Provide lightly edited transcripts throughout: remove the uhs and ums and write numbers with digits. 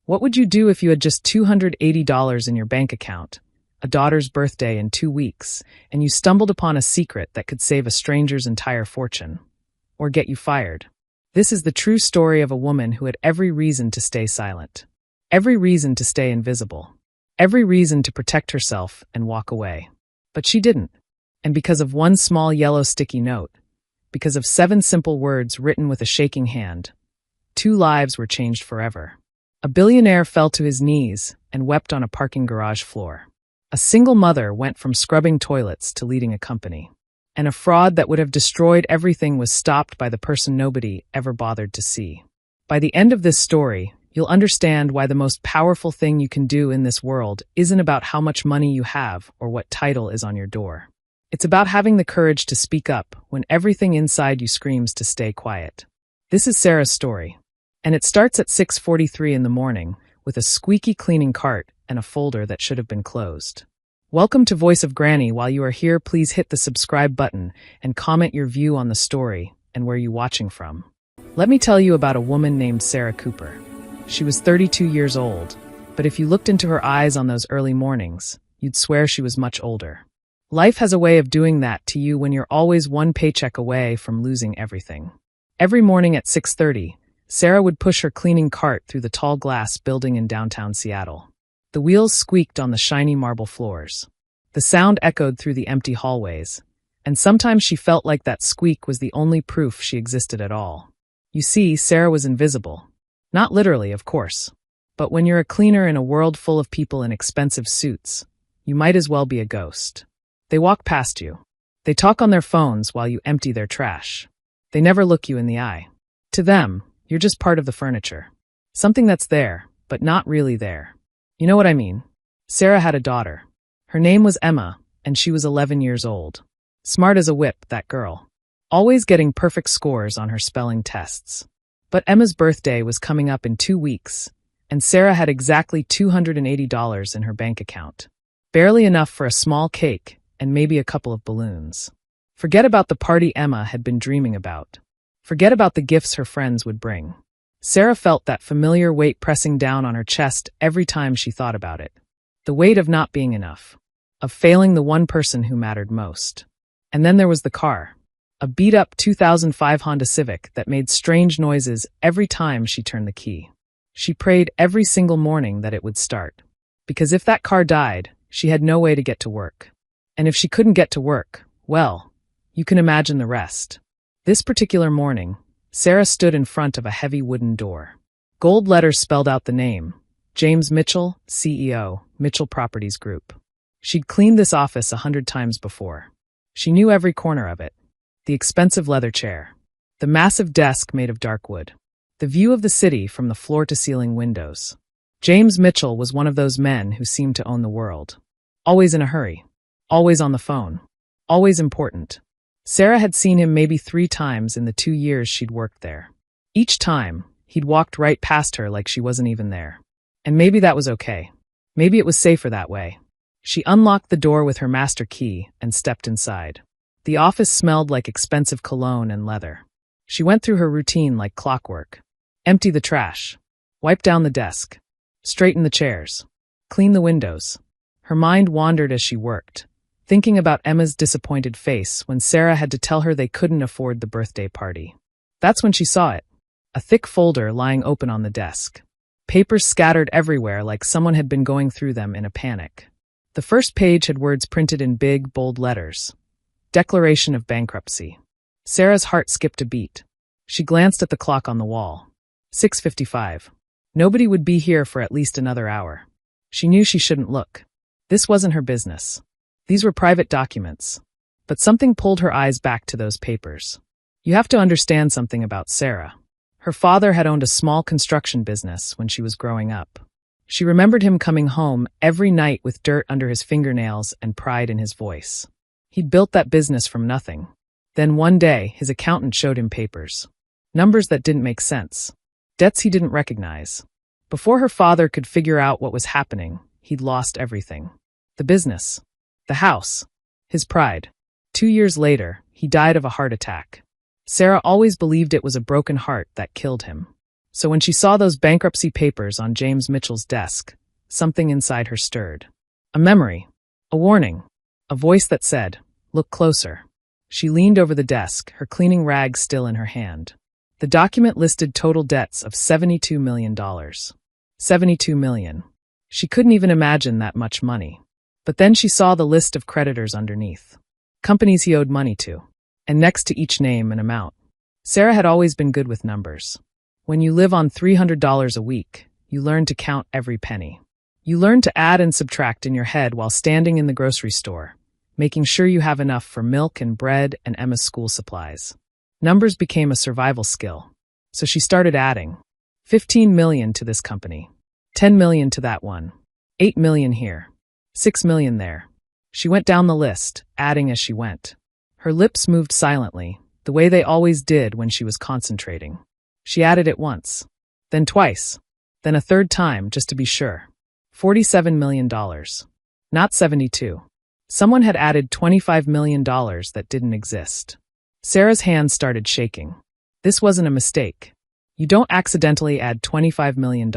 What would you do if you had just $280 in your bank account, a daughter's birthday in 2 weeks, and you stumbled upon a secret that could save a stranger's entire fortune? Or get you fired? This is the true story of a woman who had every reason to stay silent. Every reason to stay invisible. Every reason to protect herself and walk away. But she didn't. And because of one small yellow sticky note, because of 7 simple words written with a shaking hand, 2 lives were changed forever. A billionaire fell to his knees and wept on a parking garage floor. A single mother went from scrubbing toilets to leading a company. And a fraud that would have destroyed everything was stopped by the person nobody ever bothered to see. By the end of this story, you'll understand why the most powerful thing you can do in this world isn't about how much money you have or what title is on your door. It's about having the courage to speak up when everything inside you screams to stay quiet. This is Sarah's story. And it starts at 6:43 in the morning with a squeaky cleaning cart and a folder that should have been closed. Welcome to Voice of Granny. While you are here, please hit the subscribe button and comment your view on the story and where you're watching from. Let me tell you about a woman named Sarah Cooper. She was 32 years old, but if you looked into her eyes on those early mornings, you'd swear she was much older. Life has a way of doing that to you when you're always one paycheck away from losing everything. Every morning at 6:30, Sarah would push her cleaning cart through the tall glass building in downtown Seattle. The wheels squeaked on the shiny marble floors. The sound echoed through the empty hallways, and sometimes she felt like that squeak was the only proof she existed at all. You see, Sarah was invisible. Not literally, of course. But when you're a cleaner in a world full of people in expensive suits, you might as well be a ghost. They walk past you. They talk on their phones while you empty their trash. They never look you in the eye. To them, you're just part of the furniture. Something that's there, but not really there. You know what I mean? Sarah had a daughter. Her name was Emma, and she was 11 years old. Smart as a whip, that girl. Always getting perfect scores on her spelling tests. But Emma's birthday was coming up in 2 weeks, and Sarah had exactly $280 in her bank account. Barely enough for a small cake and maybe a couple of balloons. Forget about the party Emma had been dreaming about. Forget about the gifts her friends would bring. Sarah felt that familiar weight pressing down on her chest every time she thought about it. The weight of not being enough. Of failing the one person who mattered most. And then there was the car. A beat-up 2005 Honda Civic that made strange noises every time she turned the key. She prayed every single morning that it would start. Because if that car died, she had no way to get to work. And if she couldn't get to work, well, you can imagine the rest. This particular morning, Sarah stood in front of a heavy wooden door. Gold letters spelled out the name, James Mitchell, CEO, Mitchell Properties Group. She'd cleaned this office 100 times before. She knew every corner of it. The expensive leather chair. The massive desk made of dark wood. The view of the city from the floor-to-ceiling windows. James Mitchell was one of those men who seemed to own the world. Always in a hurry. Always on the phone. Always important. Sarah had seen him maybe 3 times in the 2 years she'd worked there. Each time, he'd walked right past her like she wasn't even there. And maybe that was okay. Maybe it was safer that way. She unlocked the door with her master key and stepped inside. The office smelled like expensive cologne and leather. She went through her routine like clockwork. Empty the trash. Wipe down the desk. Straighten the chairs. Clean the windows. Her mind wandered as she worked, thinking about Emma's disappointed face when Sarah had to tell her they couldn't afford the birthday party. That's when she saw it. A thick folder lying open on the desk. Papers scattered everywhere like someone had been going through them in a panic. The first page had words printed in big, bold letters. Declaration of Bankruptcy. Sarah's heart skipped a beat. She glanced at the clock on the wall. 6:55. Nobody would be here for at least another hour. She knew she shouldn't look. This wasn't her business. These were private documents. But something pulled her eyes back to those papers. You have to understand something about Sarah. Her father had owned a small construction business when she was growing up. She remembered him coming home every night with dirt under his fingernails and pride in his voice. He'd built that business from nothing. Then one day, his accountant showed him papers. Numbers that didn't make sense. Debts he didn't recognize. Before her father could figure out what was happening, he'd lost everything. The business. The house. His pride. 2 years later, he died of a heart attack. Sarah always believed it was a broken heart that killed him. So when she saw those bankruptcy papers on James Mitchell's desk, something inside her stirred. A memory. A warning. A voice that said, "Look closer." She leaned over the desk, her cleaning rag still in her hand. The document listed total debts of $72 million. $72 million. She couldn't even imagine that much money. But then she saw the list of creditors underneath. Companies he owed money to. And next to each name an amount. Sarah had always been good with numbers. When you live on $300 a week, you learn to count every penny. You learn to add and subtract in your head while standing in the grocery store, making sure you have enough for milk and bread and Emma's school supplies. Numbers became a survival skill. So she started adding. 15 million to this company. 10 million to that one. 8 million here. 6 million there. She went down the list, adding as she went. Her lips moved silently, the way they always did when she was concentrating. She added it once, then twice, then a third time just to be sure. $47 million. Not 72. Someone had added $25 million that didn't exist. Sarah's hands started shaking. This wasn't a mistake. You don't accidentally add $25 million.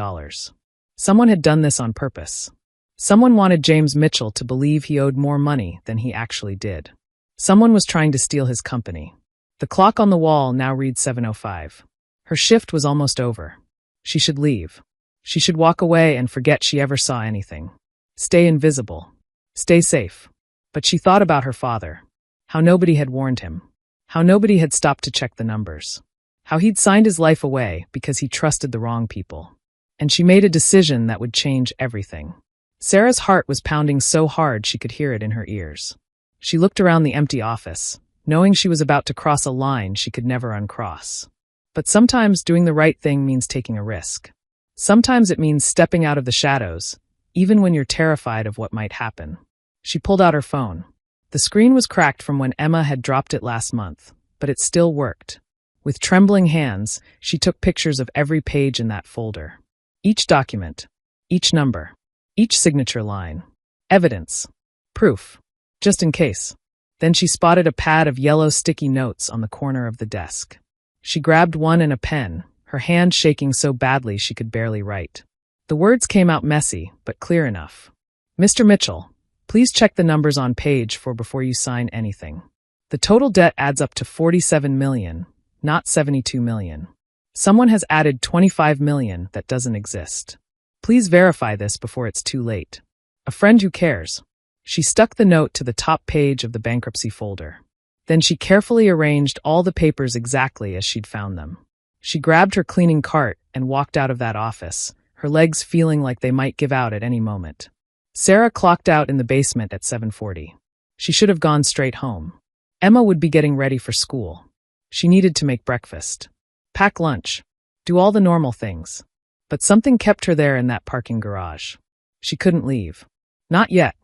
Someone had done this on purpose. Someone wanted James Mitchell to believe he owed more money than he actually did. Someone was trying to steal his company. The clock on the wall now reads 7:05. Her shift was almost over. She should leave. She should walk away and forget she ever saw anything. Stay invisible. Stay safe. But she thought about her father. How nobody had warned him. How nobody had stopped to check the numbers. How he'd signed his life away because he trusted the wrong people. And she made a decision that would change everything. Sarah's heart was pounding so hard she could hear it in her ears. She looked around the empty office, knowing she was about to cross a line she could never uncross. But sometimes doing the right thing means taking a risk. Sometimes it means stepping out of the shadows, even when you're terrified of what might happen. She pulled out her phone. The screen was cracked from when Emma had dropped it last month, but it still worked. With trembling hands, she took pictures of every page in that folder. Each document. Each number. Each signature line. Evidence. Proof. Just in case. Then she spotted a pad of yellow sticky notes on the corner of the desk. She grabbed one and a pen, her hand shaking so badly she could barely write. The words came out messy, but clear enough. Mr. Mitchell, please check the numbers on page 4 before you sign anything. The total debt adds up to 47 million, not 72 million. Someone has added 25 million that doesn't exist. Please verify this before it's too late. A friend who cares. She stuck the note to the top page of the bankruptcy folder. Then she carefully arranged all the papers exactly as she'd found them. She grabbed her cleaning cart and walked out of that office, her legs feeling like they might give out at any moment. Sarah clocked out in the basement at 7:40. She should have gone straight home. Emma would be getting ready for school. She needed to make breakfast, pack lunch, do all the normal things. But something kept her there in that parking garage. She couldn't leave. Not yet.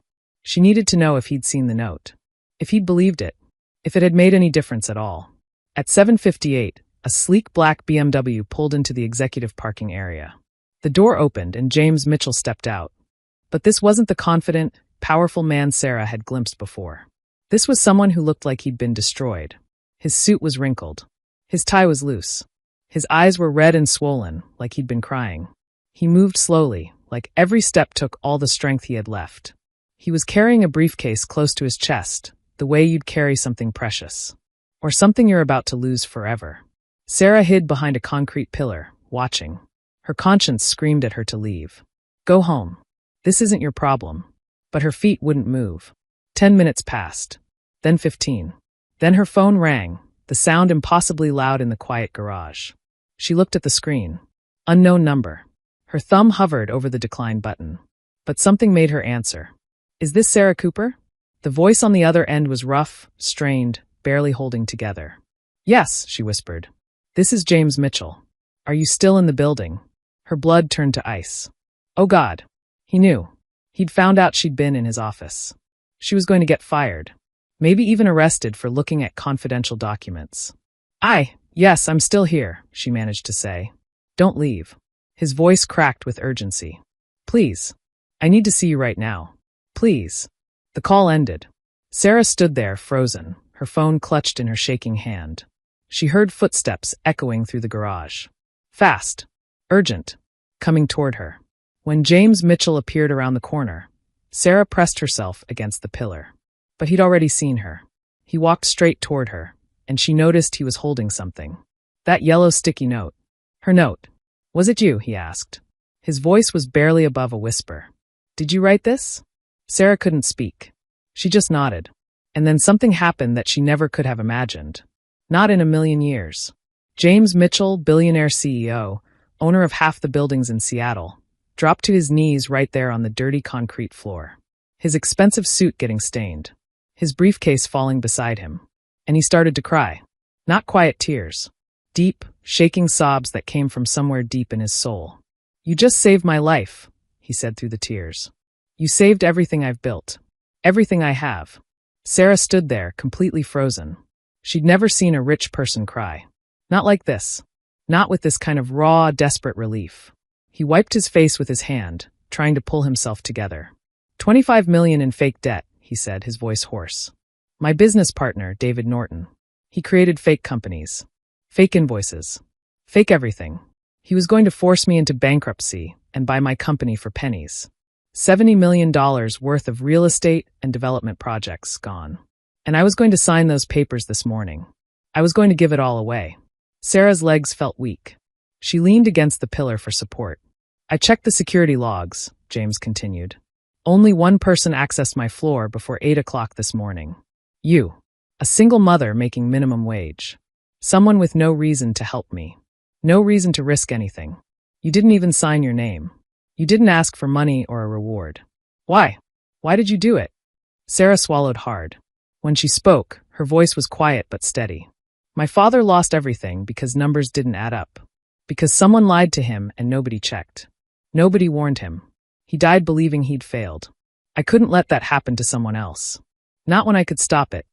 She needed to know if he'd seen the note. If he'd believed it. If it had made any difference at all. At 7:58, a sleek black BMW pulled into the executive parking area. The door opened and James Mitchell stepped out. But this wasn't the confident, powerful man Sarah had glimpsed before. This was someone who looked like he'd been destroyed. His suit was wrinkled. His tie was loose. His eyes were red and swollen, like he'd been crying. He moved slowly, like every step took all the strength he had left. He was carrying a briefcase close to his chest, the way you'd carry something precious. Or something you're about to lose forever. Sarah hid behind a concrete pillar, watching. Her conscience screamed at her to leave. Go home. This isn't your problem. But her feet wouldn't move. 10 minutes passed. Then 15. Then her phone rang, the sound impossibly loud in the quiet garage. She looked at the screen. Unknown number. Her thumb hovered over the decline button. But something made her answer. Is this Sarah Cooper? The voice on the other end was rough, strained, barely holding together. Yes, she whispered. This is James Mitchell. Are you still in the building? Her blood turned to ice. Oh God. He knew. He'd found out she'd been in his office. She was going to get fired. Maybe even arrested for looking at confidential documents. Yes, I'm still here, she managed to say. Don't leave. His voice cracked with urgency. Please. I need to see you right now. Please. The call ended. Sarah stood there, frozen, her phone clutched in her shaking hand. She heard footsteps echoing through the garage. Fast. urgent, coming toward her. When James Mitchell appeared around the corner, Sarah pressed herself against the pillar. But he'd already seen her. He walked straight toward her, and she noticed he was holding something. That yellow sticky note. Her note. Was it you? He asked. His voice was barely above a whisper. Did you write this? Sarah couldn't speak. She just nodded. And then something happened that she never could have imagined. Not in a million years. James Mitchell, billionaire CEO, owner of half the buildings in Seattle, dropped to his knees right there on the dirty concrete floor. His expensive suit getting stained. His briefcase falling beside him. And he started to cry. Not quiet tears. Deep, shaking sobs that came from somewhere deep in his soul. You just saved my life, he said through the tears. You saved everything I've built. Everything I have. Sarah stood there, completely frozen. She'd never seen a rich person cry. Not like this. Not with this kind of raw, desperate relief. He wiped his face with his hand, trying to pull himself together. $25 million in fake debt, he said, his voice hoarse. My business partner, David Norton. He created fake companies. Fake invoices. Fake everything. He was going to force me into bankruptcy and buy my company for pennies. $70 million worth of real estate and development projects gone. And I was going to sign those papers this morning. I was going to give it all away. Sarah's legs felt weak. She leaned against the pillar for support. I checked the security logs, James continued. Only one person accessed my floor before 8 o'clock this morning. You. A single mother making minimum wage. Someone with no reason to help me. No reason to risk anything. You didn't even sign your name. You didn't ask for money or a reward. Why? Why did you do it? Sarah swallowed hard. When she spoke, her voice was quiet but steady. My father lost everything because numbers didn't add up. Because someone lied to him and nobody checked. Nobody warned him. He died believing he'd failed. I couldn't let that happen to someone else. Not when I could stop it.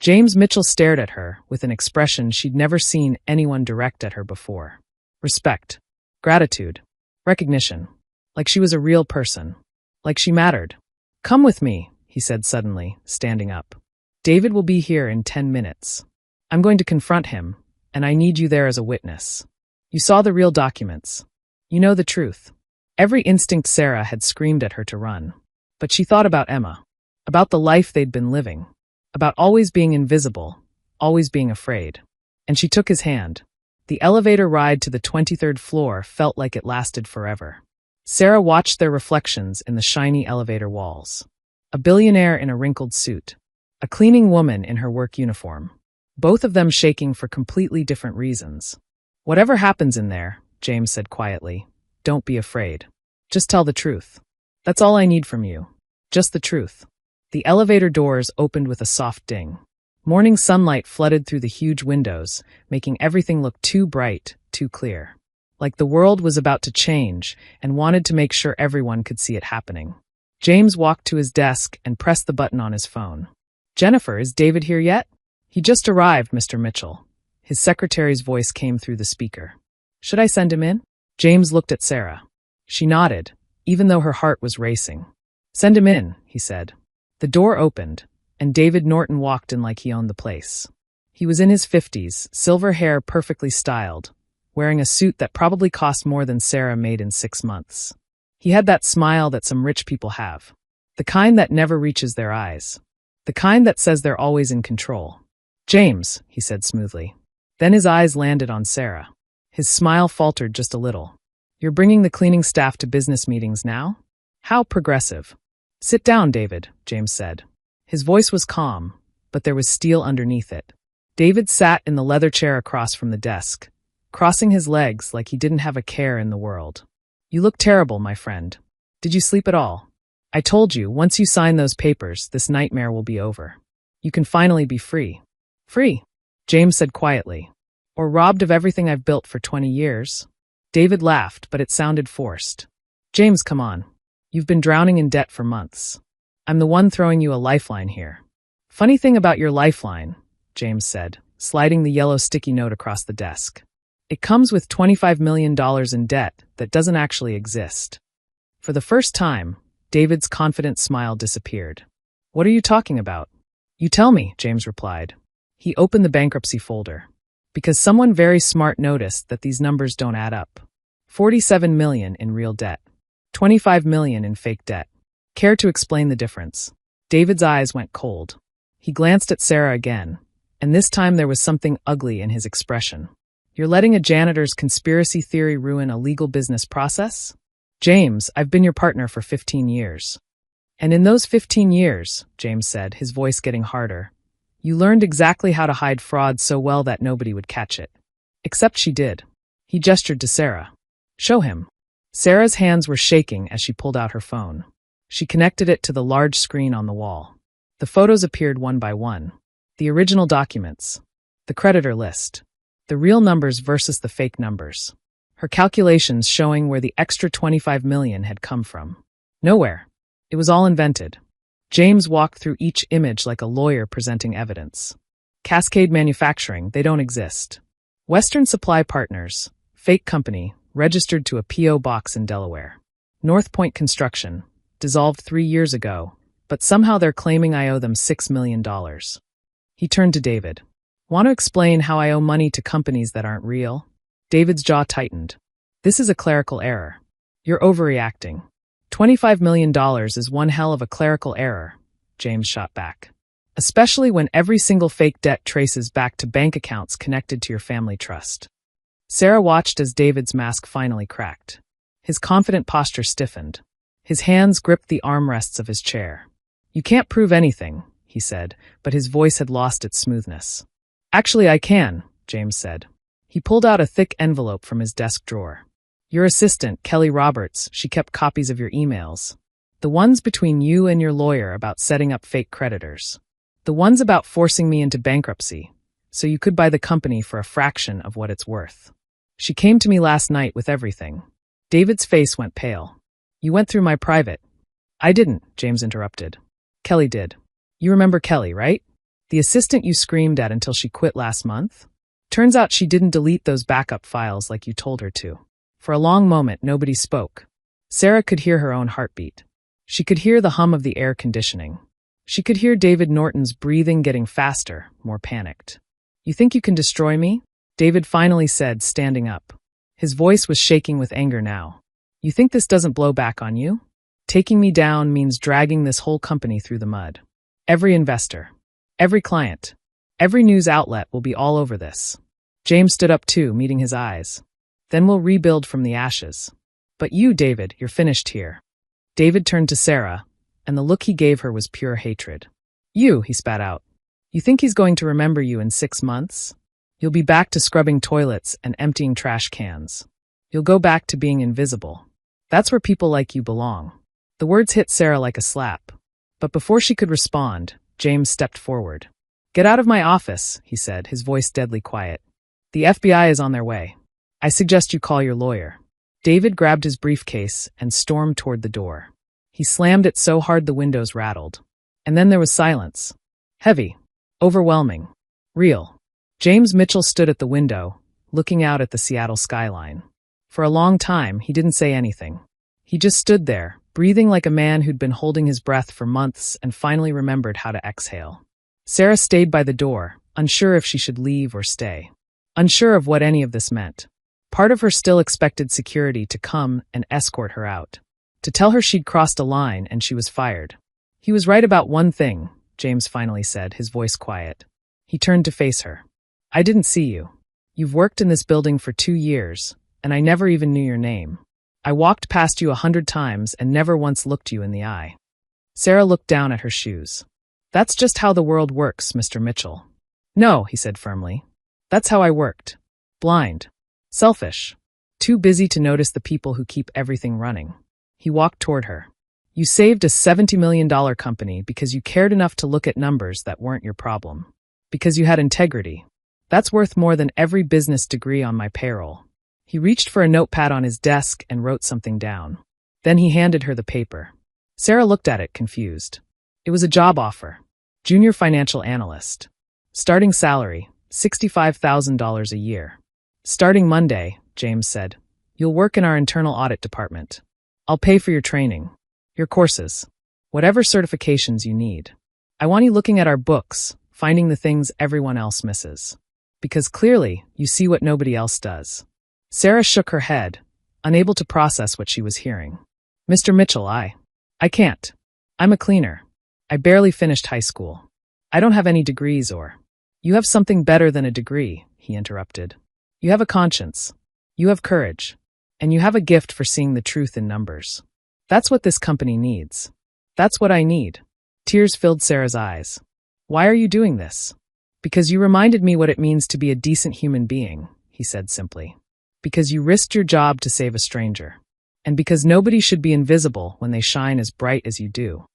James Mitchell stared at her with an expression she'd never seen anyone direct at her before. Respect. Gratitude. Recognition. Like she was a real person. Like she mattered. Come with me, he said suddenly, standing up. David will be here in 10 minutes. I'm going to confront him, and I need you there as a witness. You saw the real documents. You know the truth. Every instinct Sarah had screamed at her to run. But she thought about Emma. About the life they'd been living. About always being invisible. Always being afraid. And she took his hand. The elevator ride to the 23rd floor felt like it lasted forever. Sarah watched their reflections in the shiny elevator walls. A billionaire in a wrinkled suit. A cleaning woman in her work uniform. Both of them shaking for completely different reasons. Whatever happens in there, James said quietly, don't be afraid. Just tell the truth. That's all I need from you. Just the truth. The elevator doors opened with a soft ding. Morning sunlight flooded through the huge windows, making everything look too bright, too clear. Like the world was about to change and wanted to make sure everyone could see it happening. James walked to his desk and pressed the button on his phone. Jennifer, is David here yet? He just arrived, Mr. Mitchell. His secretary's voice came through the speaker. Should I send him in? James looked at Sarah. She nodded, even though her heart was racing. Send him in, he said. The door opened, and David Norton walked in like he owned the place. He was in his 50s, silver hair perfectly styled, wearing a suit that probably cost more than Sarah made in 6 months. He had that smile that some rich people have. The kind that never reaches their eyes. The kind that says they're always in control. James, he said smoothly. Then his eyes landed on Sarah. His smile faltered just a little. You're bringing the cleaning staff to business meetings now? How progressive. Sit down, David, James said. His voice was calm, but there was steel underneath it. David sat in the leather chair across from the desk, crossing his legs like he didn't have a care in the world. You look terrible, my friend. Did you sleep at all? I told you, once you sign those papers, this nightmare will be over. You can finally be free. Free, James said quietly. Or robbed of everything I've built for 20 years. David laughed, but it sounded forced. James, come on. You've been drowning in debt for months. I'm the one throwing you a lifeline here. Funny thing about your lifeline, James said, sliding the yellow sticky note across the desk. It comes with $25 million in debt that doesn't actually exist. For the first time, David's confident smile disappeared. What are you talking about? You tell me, James replied. He opened the bankruptcy folder. Because someone very smart noticed that these numbers don't add up. $47 million in real debt. $25 million in fake debt. Care to explain the difference? David's eyes went cold. He glanced at Sarah again, and this time there was something ugly in his expression. You're letting a janitor's conspiracy theory ruin a legal business process? James, I've been your partner for 15 years. And in those 15 years, James said, his voice getting harder, you learned exactly how to hide fraud so well that nobody would catch it. Except she did. He gestured to Sarah. Show him. Sarah's hands were shaking as she pulled out her phone. She connected it to the large screen on the wall. The photos appeared one by one. The original documents. The creditor list. The real numbers versus the fake numbers. Her calculations showing where the extra $25 million had come from. Nowhere. It was all invented. James walked through each image like a lawyer presenting evidence. Cascade Manufacturing, they don't exist. Western Supply Partners, fake company, registered to a P.O. box in Delaware. North Point Construction, dissolved 3 years ago, but somehow they're claiming I owe them $6 million. He turned to David. Want to explain how I owe money to companies that aren't real? David's jaw tightened. This is a clerical error. You're overreacting. $25 million is one hell of a clerical error, James shot back. Especially when every single fake debt traces back to bank accounts connected to your family trust. Sarah watched as David's mask finally cracked. His confident posture stiffened. His hands gripped the armrests of his chair. You can't prove anything, he said, but his voice had lost its smoothness. Actually, I can, James said. He pulled out a thick envelope from his desk drawer. Your assistant, Kelly Roberts, she kept copies of your emails. The ones between you and your lawyer about setting up fake creditors. The ones about forcing me into bankruptcy, so you could buy the company for a fraction of what it's worth. She came to me last night with everything. David's face went pale. You went through my private. I didn't, James interrupted. Kelly did. You remember Kelly, right? The assistant you screamed at until she quit last month? Turns out she didn't delete those backup files like you told her to. For a long moment, nobody spoke. Sarah could hear her own heartbeat. She could hear the hum of the air conditioning. She could hear David Norton's breathing getting faster, more panicked. You think you can destroy me? David finally said, standing up. His voice was shaking with anger now. You think this doesn't blow back on you? Taking me down means dragging this whole company through the mud. Every investor, every client, every news outlet will be all over this. James stood up too, meeting his eyes. Then we'll rebuild from the ashes. But you, David, you're finished here. David turned to Sarah, and the look he gave her was pure hatred. You, he spat out. You think he's going to remember you in 6 months? You'll be back to scrubbing toilets and emptying trash cans. You'll go back to being invisible. That's where people like you belong. The words hit Sarah like a slap. But before she could respond, James stepped forward. Get out of my office, he said, his voice deadly quiet. The FBI is on their way. I suggest you call your lawyer. David grabbed his briefcase and stormed toward the door. He slammed it so hard the windows rattled. And then there was silence. Heavy. Overwhelming. Real. James Mitchell stood at the window, looking out at the Seattle skyline. For a long time, he didn't say anything. He just stood there, breathing like a man who'd been holding his breath for months and finally remembered how to exhale. Sarah stayed by the door, unsure if she should leave or stay. Unsure of what any of this meant. Part of her still expected security to come and escort her out. To tell her she'd crossed a line and she was fired. He was right about one thing, James finally said, his voice quiet. He turned to face her. I didn't see you. You've worked in this building for 2 years, and I never even knew your name. I walked past you 100 times and never once looked you in the eye. Sarah looked down at her shoes. That's just how the world works, Mr. Mitchell. No, he said firmly. That's how I worked. Blind. Selfish. Too busy to notice the people who keep everything running. He walked toward her. You saved a $70 million company because you cared enough to look at numbers that weren't your problem. Because you had integrity. That's worth more than every business degree on my payroll. He reached for a notepad on his desk and wrote something down. Then he handed her the paper. Sarah looked at it, confused. It was a job offer. Junior financial analyst. Starting salary, $65,000 a year. Starting Monday, James said. You'll work in our internal audit department. I'll pay for your training. Your courses. Whatever certifications you need. I want you looking at our books, finding the things everyone else misses. Because clearly, you see what nobody else does. Sarah shook her head, unable to process what she was hearing. Mr. Mitchell, I can't. I'm a cleaner. I barely finished high school. I don't have any degrees or... You have something better than a degree, he interrupted. You have a conscience. You have courage. And you have a gift for seeing the truth in numbers. That's what this company needs. That's what I need. Tears filled Sarah's eyes. Why are you doing this? Because you reminded me what it means to be a decent human being, he said simply. Because you risked your job to save a stranger. And because nobody should be invisible when they shine as bright as you do.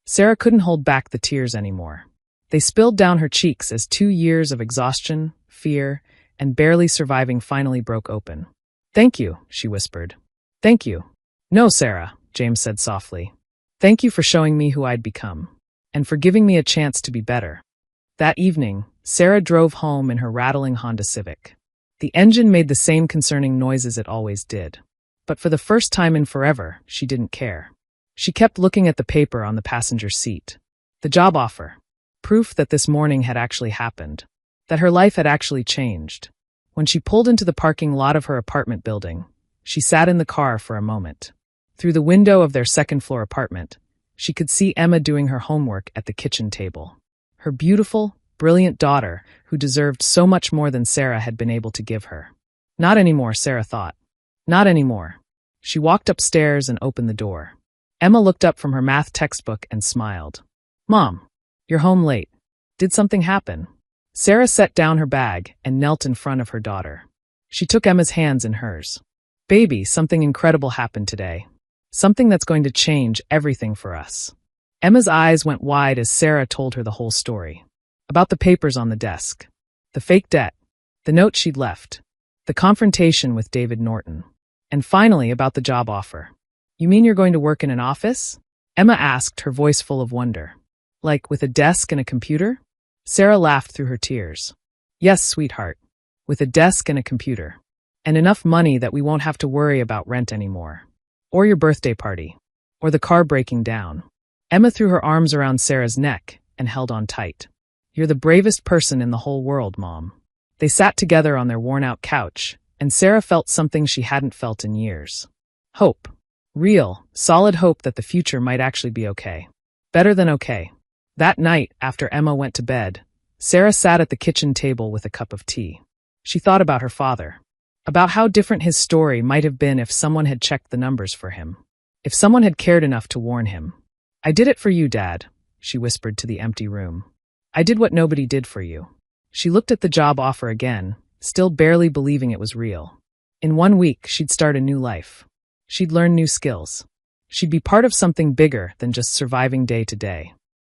Sarah couldn't hold back the tears anymore. They spilled down her cheeks as 2 years of exhaustion, fear, and barely surviving finally broke open. Thank you, she whispered. Thank you. No, Sarah, James said softly. Thank you for showing me who I'd become. And for giving me a chance to be better. That evening, Sarah drove home in her rattling Honda Civic. The engine made the same concerning noises it always did. But for the first time in forever, she didn't care. She kept looking at the paper on the passenger seat. The job offer. Proof that this morning had actually happened. That her life had actually changed. When she pulled into the parking lot of her apartment building, she sat in the car for a moment. Through the window of their second-floor apartment, she could see Emma doing her homework at the kitchen table. Her beautiful, brilliant daughter, who deserved so much more than Sarah had been able to give her. Not anymore, Sarah thought. Not anymore. She walked upstairs and opened the door. Emma looked up from her math textbook and smiled. Mom, you're home late. Did something happen? Sarah set down her bag and knelt in front of her daughter. She took Emma's hands in hers. Baby, something incredible happened today. Something that's going to change everything for us. Emma's eyes went wide as Sarah told her the whole story. About the papers on the desk. The fake debt. The note she'd left. The confrontation with David Norton. And finally, about the job offer. You mean you're going to work in an office? Emma asked, her voice full of wonder. Like with a desk and a computer? Sarah laughed through her tears. Yes, sweetheart. With a desk and a computer. And enough money that we won't have to worry about rent anymore. Or your birthday party. Or the car breaking down. Emma threw her arms around Sarah's neck and held on tight. You're the bravest person in the whole world, Mom. They sat together on their worn-out couch, and Sarah felt something she hadn't felt in years. Hope. Real, solid hope that the future might actually be okay. Better than okay. That night, after Emma went to bed, Sarah sat at the kitchen table with a cup of tea. She thought about her father. About how different his story might have been if someone had checked the numbers for him. If someone had cared enough to warn him. I did it for you, Dad, she whispered to the empty room. I did what nobody did for you. She looked at the job offer again, still barely believing it was real. In 1 week, she'd start a new life. She'd learn new skills. She'd be part of something bigger than just surviving day to day.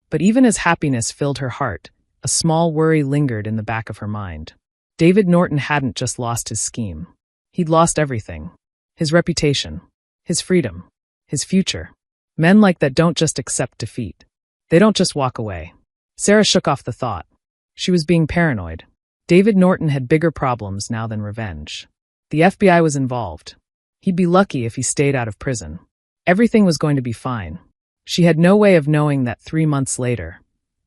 But even as happiness filled her heart, a small worry lingered in the back of her mind. David Norton hadn't just lost his scheme. He'd lost everything. His reputation. His freedom. His future. Men like that don't just accept defeat. They don't just walk away. Sarah shook off the thought. She was being paranoid. David Norton had bigger problems now than revenge. The FBI was involved. He'd be lucky if he stayed out of prison. Everything was going to be fine. She had no way of knowing that 3 months later,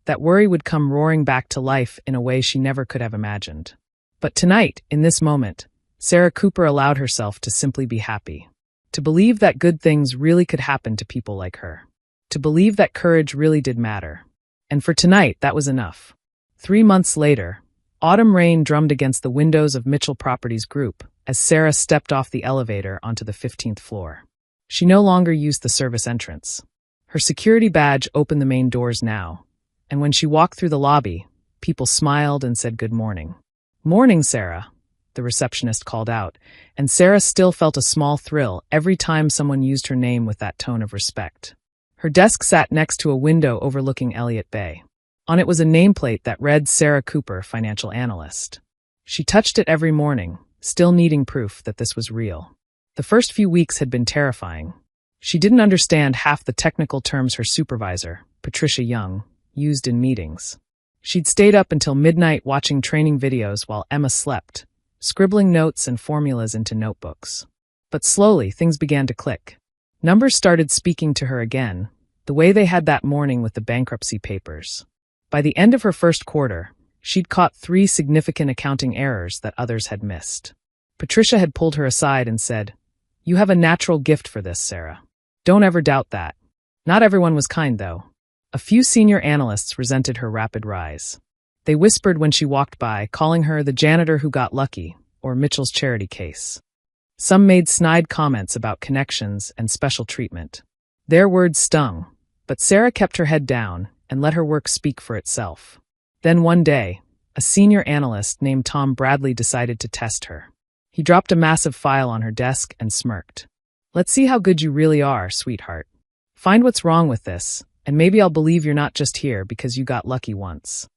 that worry would come roaring back to life in a way she never could have imagined. But tonight, in this moment, Sarah Cooper allowed herself to simply be happy. To believe that good things really could happen to people like her. To believe that courage really did matter. And for tonight, that was enough. 3 months later, autumn rain drummed against the windows of Mitchell Properties Group as Sarah stepped off the elevator onto the 15th floor. She no longer used the service entrance. Her security badge opened the main doors now, and when she walked through the lobby, people smiled and said good morning. Morning, Sarah, the receptionist called out, and Sarah still felt a small thrill every time someone used her name with that tone of respect. Her desk sat next to a window overlooking Elliott Bay. On it was a nameplate that read Sarah Cooper, Financial Analyst. She touched it every morning, still needing proof that this was real. The first few weeks had been terrifying. She didn't understand half the technical terms her supervisor, Patricia Young, used in meetings. She'd stayed up until midnight watching training videos while Emma slept, scribbling notes and formulas into notebooks. But slowly, things began to click. Numbers started speaking to her again, the way they had that morning with the bankruptcy papers. By the end of her first quarter, she'd caught 3 significant accounting errors that others had missed. Patricia had pulled her aside and said, You have a natural gift for this, Sarah. Don't ever doubt that. Not everyone was kind, though. A few senior analysts resented her rapid rise. They whispered when she walked by, calling her the janitor who got lucky, or Mitchell's charity case. Some made snide comments about connections and special treatment. Their words stung, but Sarah kept her head down and let her work speak for itself. Then one day, a senior analyst named Tom Bradley decided to test her. He dropped a massive file on her desk and smirked. "Let's see how good you really are, sweetheart. Find what's wrong with this, and maybe I'll believe you're not just here because you got lucky once."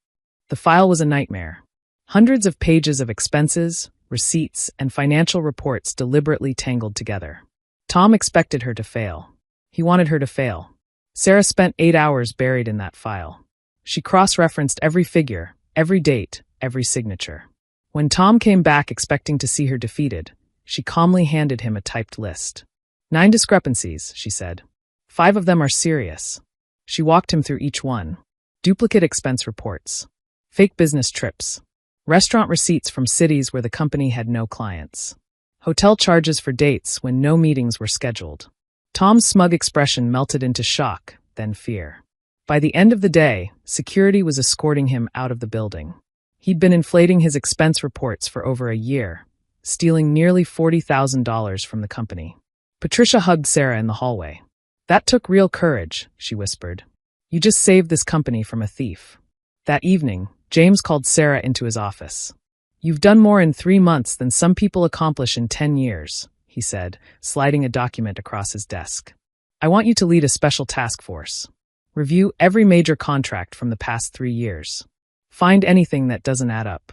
The file was a nightmare. Hundreds of pages of expenses, receipts, and financial reports deliberately tangled together. Tom expected her to fail. He wanted her to fail. Sarah spent 8 hours buried in that file. She cross-referenced every figure, every date, every signature. When Tom came back expecting to see her defeated, she calmly handed him a typed list. 9 discrepancies, she said. 5 of them are serious. She walked him through each one. Duplicate expense reports. Fake business trips. Restaurant receipts from cities where the company had no clients. Hotel charges for dates when no meetings were scheduled. Tom's smug expression melted into shock, then fear. By the end of the day, security was escorting him out of the building. He'd been inflating his expense reports for over a year, stealing nearly $40,000 from the company. Patricia hugged Sarah in the hallway. "That took real courage," she whispered. "You just saved this company from a thief." That evening, James called Sarah into his office. "You've done more in 3 months than some people accomplish in 10 years, he said, sliding a document across his desk. "I want you to lead a special task force. Review every major contract from the past 3 years. Find anything that doesn't add up."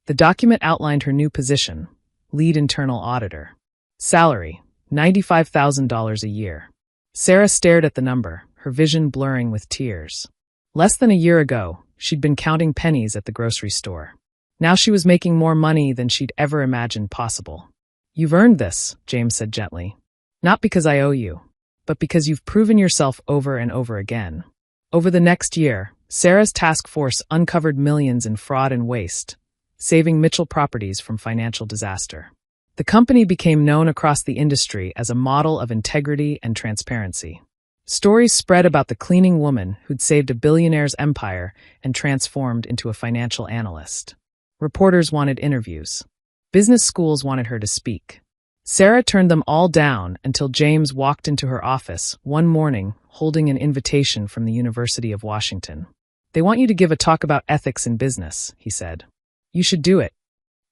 The document outlined her new position, lead internal auditor. Salary, $95,000 a year. Sarah stared at the number, her vision blurring with tears. Less than a year ago, she'd been counting pennies at the grocery store. Now she was making more money than she'd ever imagined possible. "You've earned this," James said gently. "Not because I owe you, but because you've proven yourself over and over again." Over the next year, Sarah's task force uncovered millions in fraud and waste, saving Mitchell Properties from financial disaster. The company became known across the industry as a model of integrity and transparency. Stories spread about the cleaning woman who'd saved a billionaire's empire and transformed into a financial analyst. Reporters wanted interviews. Business schools wanted her to speak. Sarah turned them all down until James walked into her office one morning holding an invitation from the University of Washington. "They want you to give a talk about ethics in business," he said. "You should do it."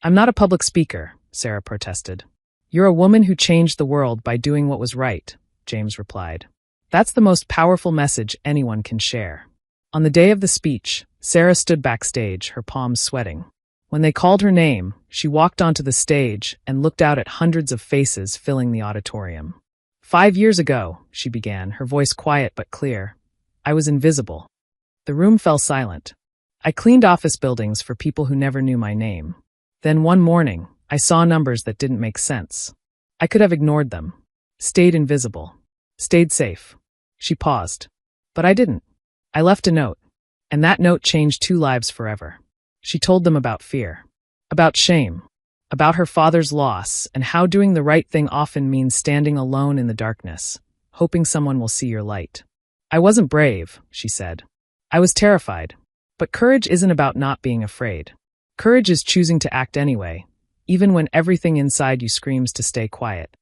"I'm not a public speaker," Sarah protested. "You're a woman who changed the world by doing what was right," James replied. "That's the most powerful message anyone can share." On the day of the speech, Sarah stood backstage, her palms sweating. When they called her name, she walked onto the stage and looked out at hundreds of faces filling the auditorium. "5 years ago," she began, her voice quiet but clear, "I was invisible." The room fell silent. "I cleaned office buildings for people who never knew my name. Then one morning, I saw numbers that didn't make sense. I could have ignored them. Stayed invisible. Stayed safe." She paused. "But I didn't. I left a note. And that note changed 2 lives forever." She told them about fear. About shame. About her father's loss and how doing the right thing often means standing alone in the darkness, hoping someone will see your light. "I wasn't brave," she said. "I was terrified. But courage isn't about not being afraid. Courage is choosing to act anyway, even when everything inside you screams to stay quiet."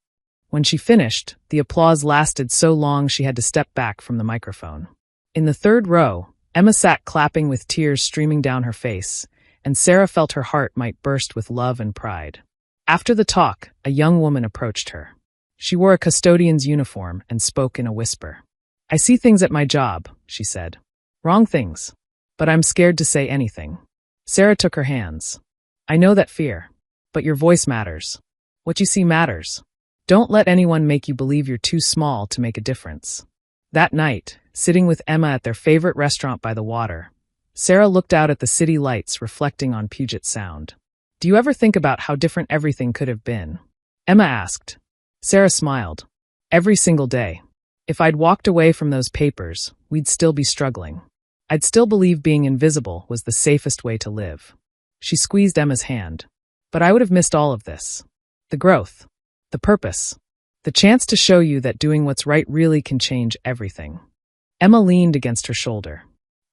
When she finished, the applause lasted so long she had to step back from the microphone. In the 3rd row, Emma sat clapping with tears streaming down her face, and Sarah felt her heart might burst with love and pride. After the talk, a young woman approached her. She wore a custodian's uniform and spoke in a whisper. "I see things at my job," she said. "Wrong things. But I'm scared to say anything." Sarah took her hands. "I know that fear. But your voice matters. What you see matters. Don't let anyone make you believe you're too small to make a difference." That night, sitting with Emma at their favorite restaurant by the water, Sarah looked out at the city lights reflecting on Puget Sound. "Do you ever think about how different everything could have been?" Emma asked. Sarah smiled. "Every single day. If I'd walked away from those papers, we'd still be struggling. I'd still believe being invisible was the safest way to live." She squeezed Emma's hand. "But I would have missed all of this. The growth. The purpose. The chance to show you that doing what's right really can change everything. Emma leaned against her shoulder.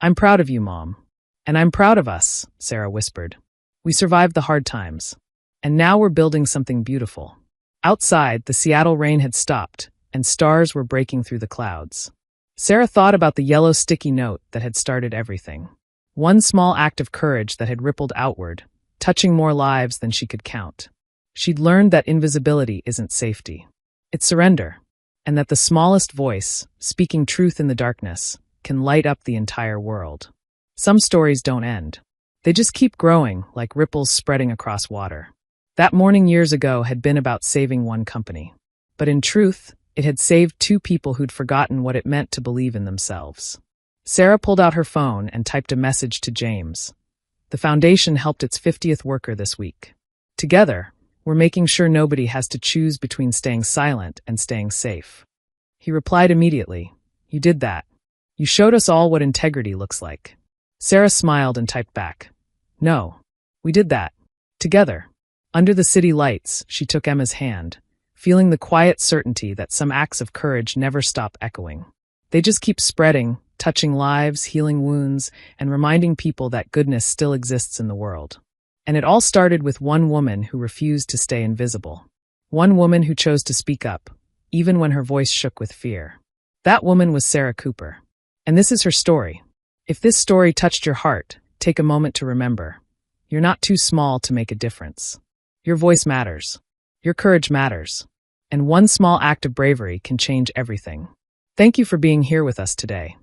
I'm proud of you, Mom. And I'm proud of us, Sarah whispered. We survived the hard times. And now we're building something beautiful. Outside, the Seattle rain had stopped, and stars were breaking through the clouds. Sarah thought about the yellow sticky note that had started everything. One small act of courage that had rippled outward, touching more lives than she could count. She'd learned that invisibility isn't safety. It's surrender, and that the smallest voice, speaking truth in the darkness, can light up the entire world. Some stories don't end. They just keep growing, like ripples spreading across water. That morning years ago had been about saving one company. But in truth, it had saved two people who'd forgotten what it meant to believe in themselves. Sarah pulled out her phone and typed a message to James. The foundation helped its 50th worker this week. Together, we're making sure nobody has to choose between staying silent and staying safe. He replied immediately. You did that. You showed us all what integrity looks like. Sarah smiled and typed back. No, we did that. Together. Under the city lights, she took Emma's hand, feeling the quiet certainty that some acts of courage never stop echoing. They just keep spreading, touching lives, healing wounds, and reminding people that goodness still exists in the world. And it all started with one woman who refused to stay invisible. One woman who chose to speak up, even when her voice shook with fear. That woman was Sarah Cooper. And this is her story. If this story touched your heart, take a moment to remember. You're not too small to make a difference. Your voice matters. Your courage matters. And one small act of bravery can change everything. Thank you for being here with us today.